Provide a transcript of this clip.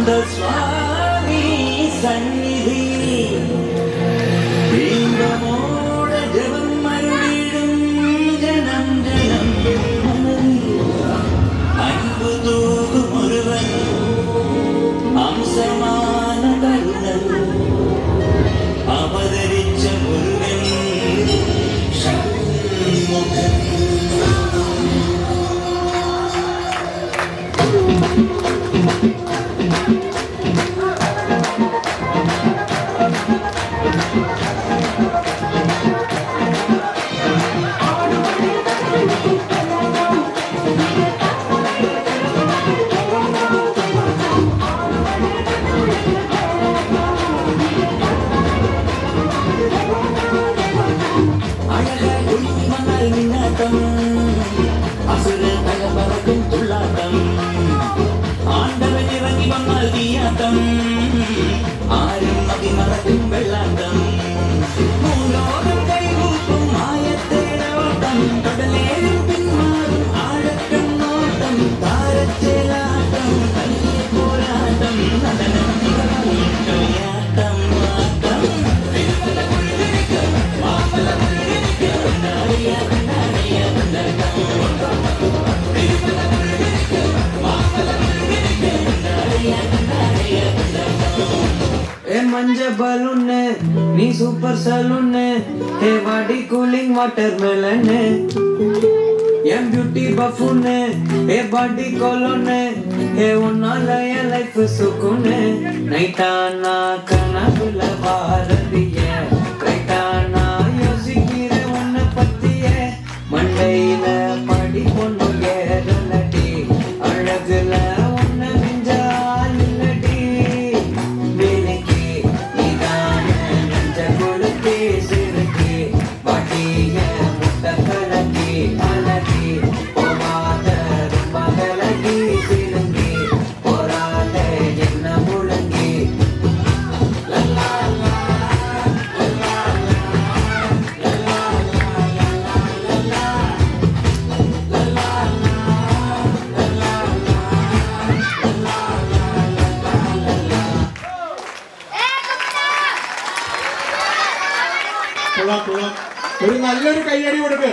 அந்த சுவாமி சந்நிதி இன்பமோட ஜெபம் மருளிடும் ஜனம் ஜனம் அன்பு தூகும் ஒருவன் அம்சமான கருணன் அவதரிச்ச முருகன் சண்முகன். அசுர தகவரக்கும் துள்ளாட்டம் ஆண்டவன் இறங்கி வந்தால் தீயாட்டம் ஆறும் மதி மறக்கும் வெள்ளாட்டம் மூலோகம் கைகூப்பும் ஆயத்தேரோட்டம் கடலேறும் பின்மாறும் ஆழக்கம் நோட்டம் தாரச்சேலாட்டம் தனியே போராட்டம் நடனம் களியாட்டம் ஆட்டம் मंज बलून नी super salon hey body cooling watermelon एम beauty buffoon hey body cologne hey उन्नाल लाइफ सुकून नैटाना कनबुल भारतीय ரைட்டானா யோசிக்கிற உன்னை பத்திய மண்டையில படி பொண்ணு ஏறலடி அழகுல உன்னை மிஞ்சால் இல்லடி வேலைக்கு இதான நஞ்ச கொடுத்தே சிறுக்கி பாட்டிய முட்டை கலக்கி அழகி போகாத ரொம்ப கலகி சிறுங்கி போராத என்ன முழங்கி ഒരു നല്ലൊരു കയ്യടി കൊടുക്കുക.